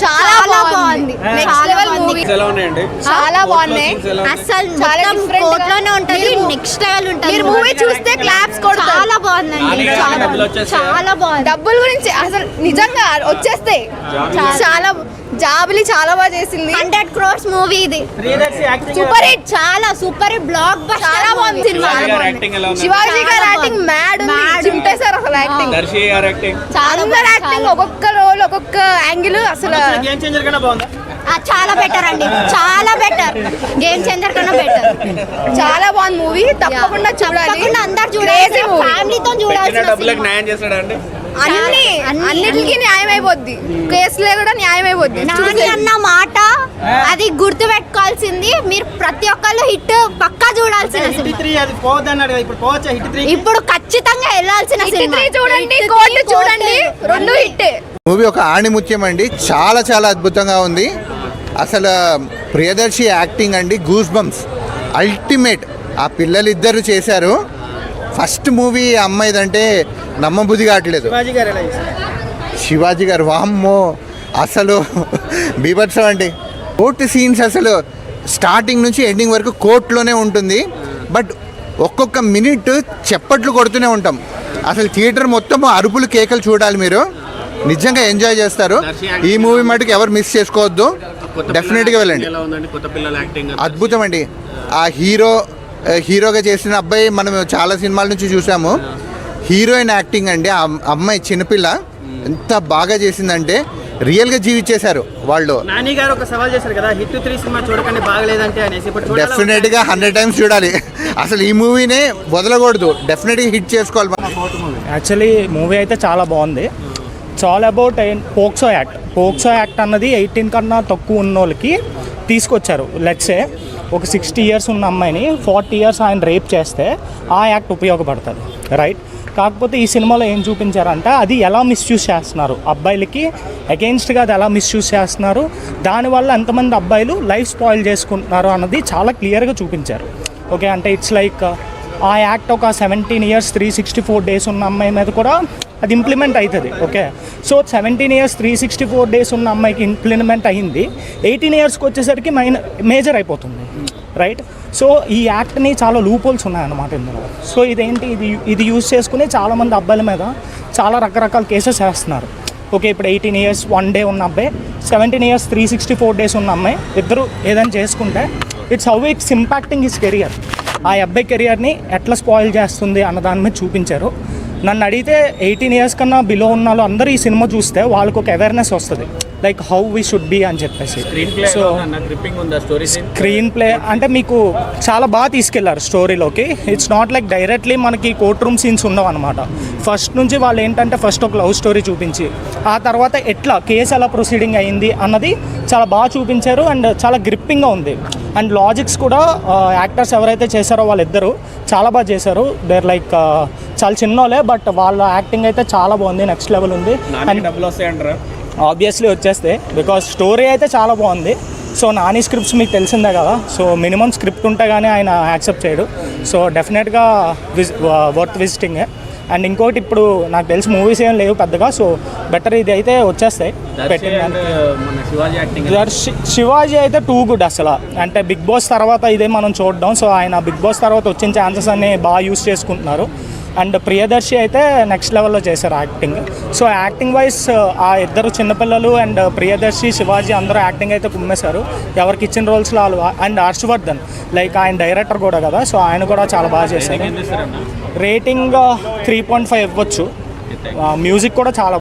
చాలా బాగుంది. Next level movie. చాలా బాగున్నాయి. అసలు మొత్తం కోట్లోనే ఉంటది, నెక్స్ట్ లెవెల్ ఉంటది. మీరు మూవీ చూస్తే క్లాప్స్ కొడతారు. చాలా బాగుందండి, చాలా బాగుంది. డబ్బుల గురించి అసలు నిజంగా వచ్చేస్తాయి. చాలా జాబిలి చాలా బాగా చేసింది. 100 crores మూవీ ఇది. Super hit. చాలా సూపర్ హిట్, బ్లాక్ బస్టర్. చాలా బాగుంది సినిమా. శివాజీ గారు యాక్టింగ్ మ్యాడ్ ఉంది. చింపేశారు అసలు యాక్టింగ్. అందరు యాక్టింగ్, ఒక్కొక్క రోల్ ఒక్కొక్క యాంగిల్ అసలు చాలా బెటర్ అండి, చాలా బెటర్. గేమ్ చేంజర్ కన్నా బెటర్. చాలా బాగుంది మూవీ. తప్పకుండా చూడాలి. అందరు చూడాలి, ఫ్యామిలీతో చూడాల్సిన. అన్నిటికీ న్యాయం అయిపోద్ది. కేసులే కూడా న్యాయం అయిపోద్ది. నాని అన్న మాట అది గుర్తు పెట్టుకోవాల్సింది. మీరు ప్రతి ఒక్కళ్ళు హిట్ పక్కా చూడాల్సిన ఇప్పుడు ఖచ్చితంగా వెళ్ళాల్సిన సినిమా. చూడండి, కోర్టు చూడండి, రెండు హిట్. మూవీ ఒక ఆణిముత్యం అండి. చాలా చాలా అద్భుతంగా ఉంది. అసలు ప్రియదర్శి యాక్టింగ్ అండి, గూస్ బంప్స్ అల్టిమేట్. ఆ పిల్లలు ఇద్దరు చేశారు. ఫస్ట్ మూవీ అమ్మాయిదంటే నమ్మబుద్ధి కావట్లేదు. శివాజీ గారు వామ్మో అసలు బీభత్సం అండి. కోర్టు సీన్స్ అసలు స్టార్టింగ్ నుంచి ఎండింగ్ వరకు కోర్టులోనే ఉంటుంది. బట్ ఒక్కొక్క మినిట్ చప్పట్లు కొడుతూనే ఉంటాం. అసలు థియేటర్ మొత్తం అరుపులు కేకలు చూడాలి. మీరు నిజంగా ఎంజాయ్ చేస్తారు. ఈ మూవీ మటుకు ఎవరు మిస్ చేసుకోవద్దు. డెఫినెట్గా వెళ్ళండి. అద్భుతం అండి. ఆ హీరోగా చేసిన అబ్బాయి మనం చాలా సినిమాల నుంచి చూసాము. హీరోయిన్ యాక్టింగ్ అండి. ఆ అమ్మాయి చిన్నపిల్ల ఎంత బాగా చేసిందంటే రియల్గా జీవించేశారు వాళ్ళు. నాని గారు ఒక సవాల్ చేశారు కదా, హిట్ 3 సినిమా చూడకండి బాగలేదంటే అనేసి. డెఫినెట్గా 100 times చూడాలి. అసలు ఈ మూవీనే వదలకూడదు. డెఫినెట్గా హిట్ చేసుకోవాలి. యాక్చువల్లీ మూవీ అయితే చాలా బాగుంది. It's all about POCSO act. POCSO act అన్నది 18 కన్నా తక్కువ ఉన్న వాళ్ళకి తీసుకొచ్చారు. లెట్సే ఒక 60 years ఉన్న అమ్మాయిని 40 years ఆయన రేప్ చేస్తే ఆ యాక్ట్ ఉపయోగపడుతుంది, రైట్? కాకపోతే ఈ సినిమాలో ఏం చూపించారంటే అది ఎలా మిస్యూజ్ చేస్తున్నారు, అబ్బాయిలకి అగెయిన్స్ట్గా అది ఎలా మిస్యూజ్ చేస్తున్నారు, దానివల్ల ఎంతమంది అబ్బాయిలు లైఫ్ స్పాయిల్ చేసుకుంటున్నారు అన్నది చాలా క్లియర్గా చూపించారు. ఓకే, అంటే ఇట్స్ లైక్ ఆ యాక్ట్ ఒక 17 years 364 days ఉన్న అమ్మాయి మీద కూడా అది ఇంప్లిమెంట్ అవుతుంది. ఓకే, సో 17 years 364 days ఉన్న అమ్మాయికి ఇంప్లిమెంట్ అయ్యింది. 18 yearsకి వచ్చేసరికి మేజర్ అయిపోతుంది, రైట్? సో ఈ యాక్ట్ని చాలా లూపోల్స్ ఉన్నాయన్నమాట ఇందులో. సో ఇదేంటి, ఇది యూజ్ చేసుకుని చాలామంది అబ్బాయిల మీద చాలా రకరకాల కేసెస్ వేస్తున్నారు. ఓకే, ఇప్పుడు 18 years 1 day ఉన్న అబ్బాయి, 17 years 364 days ఉన్న అమ్మాయి, ఇద్దరు ఏదైనా చేసుకుంటే it's how it's impacting his career. ఆ అబ్బాయి కెరియర్ని ఎట్లా స్పాయిల్ చేస్తుంది అన్న దాని మీద చూపించారు. నన్ను అడిగితే 18 years కన్నా బిలో ఉన్న వాళ్ళు అందరూ ఈ సినిమా చూస్తే వాళ్ళకు ఒక అవేర్నెస్ వస్తుంది, like how we should be అని చెప్పేసి. సో స్క్రీన్ ప్లే అంటే మీకు చాలా బాగా తీసుకెళ్లారు స్టోరీలోకి. ఇట్స్ నాట్ లైక్ డైరెక్ట్లీ మనకి కోర్ట్ రూమ్ సీన్స్ ఉండవు అనమాట. ఫస్ట్ నుంచి వాళ్ళు ఏంటంటే ఫస్ట్ ఒక లవ్ స్టోరీ చూపించి ఆ తర్వాత ఎట్లా కేసు ఎలా ప్రొసీడింగ్ అయ్యింది అన్నది చాలా బాగా చూపించారు. అండ్ చాలా గ్రిప్పింగ్గా ఉంది. అండ్ లాజిక్స్ కూడా యాక్టర్స్ ఎవరైతే చేశారో వాళ్ళిద్దరూ చాలా బాగా చేశారు. దేర్ లైక్ చాలా చిన్నోలే, బట్ వాళ్ళ యాక్టింగ్ అయితే చాలా బాగుంది, నెక్స్ట్ లెవెల్ ఉంది. అండ్ డబ్బులు వస్తాయంటారా? ఆబ్వియస్లీ వచ్చేస్తే, బికాజ్ స్టోరీ అయితే చాలా బాగుంది. సో నాని స్క్రిప్ట్స్ మీకు తెలిసిందే కదా, సో మినిమం స్క్రిప్ట్ ఉంటే కానీ ఆయన యాక్సెప్ట్ చేయడు. సో డెఫినెట్గా వర్త్ విజిటింగే. అండ్ ఇంకోటి, ఇప్పుడు నాకు తెలిసి మూవీస్ ఏం లేవు పెద్దగా, సో బెటర్ ఇది అయితే వచ్చేస్తాయి. శివాజీ అయితే టూ గుడ్ అసలు. అంటే బిగ్ బాస్ తర్వాత ఇదే మనం చూడడం. సో ఆయన బిగ్ బాస్ తర్వాత వచ్చిన ఛాన్సెస్ అన్ని బాగా యూస్ చేసుకుంటున్నారు. అండ్ ప్రియదర్శి అయితే నెక్స్ట్ లెవెల్లో చేశారు యాక్టింగ్. సో యాక్టింగ్ వైజ్ ఆ ఇద్దరు చిన్నపిల్లలు అండ్ ప్రియదర్శి, శివాజీ అందరూ యాక్టింగ్ అయితే కుమ్మేశారు. ఎవరికి ఇచ్చిన రోల్స్లో వాళ్ళు. అండ్ హర్షవర్ధన్ లైక్ ఆయన డైరెక్టర్ కూడా కదా, సో ఆయన కూడా చాలా బాగా చేశారు. రేటింగ్ 3.5 ఇవ్వచ్చు. మ్యూజిక్ కూడా చాలా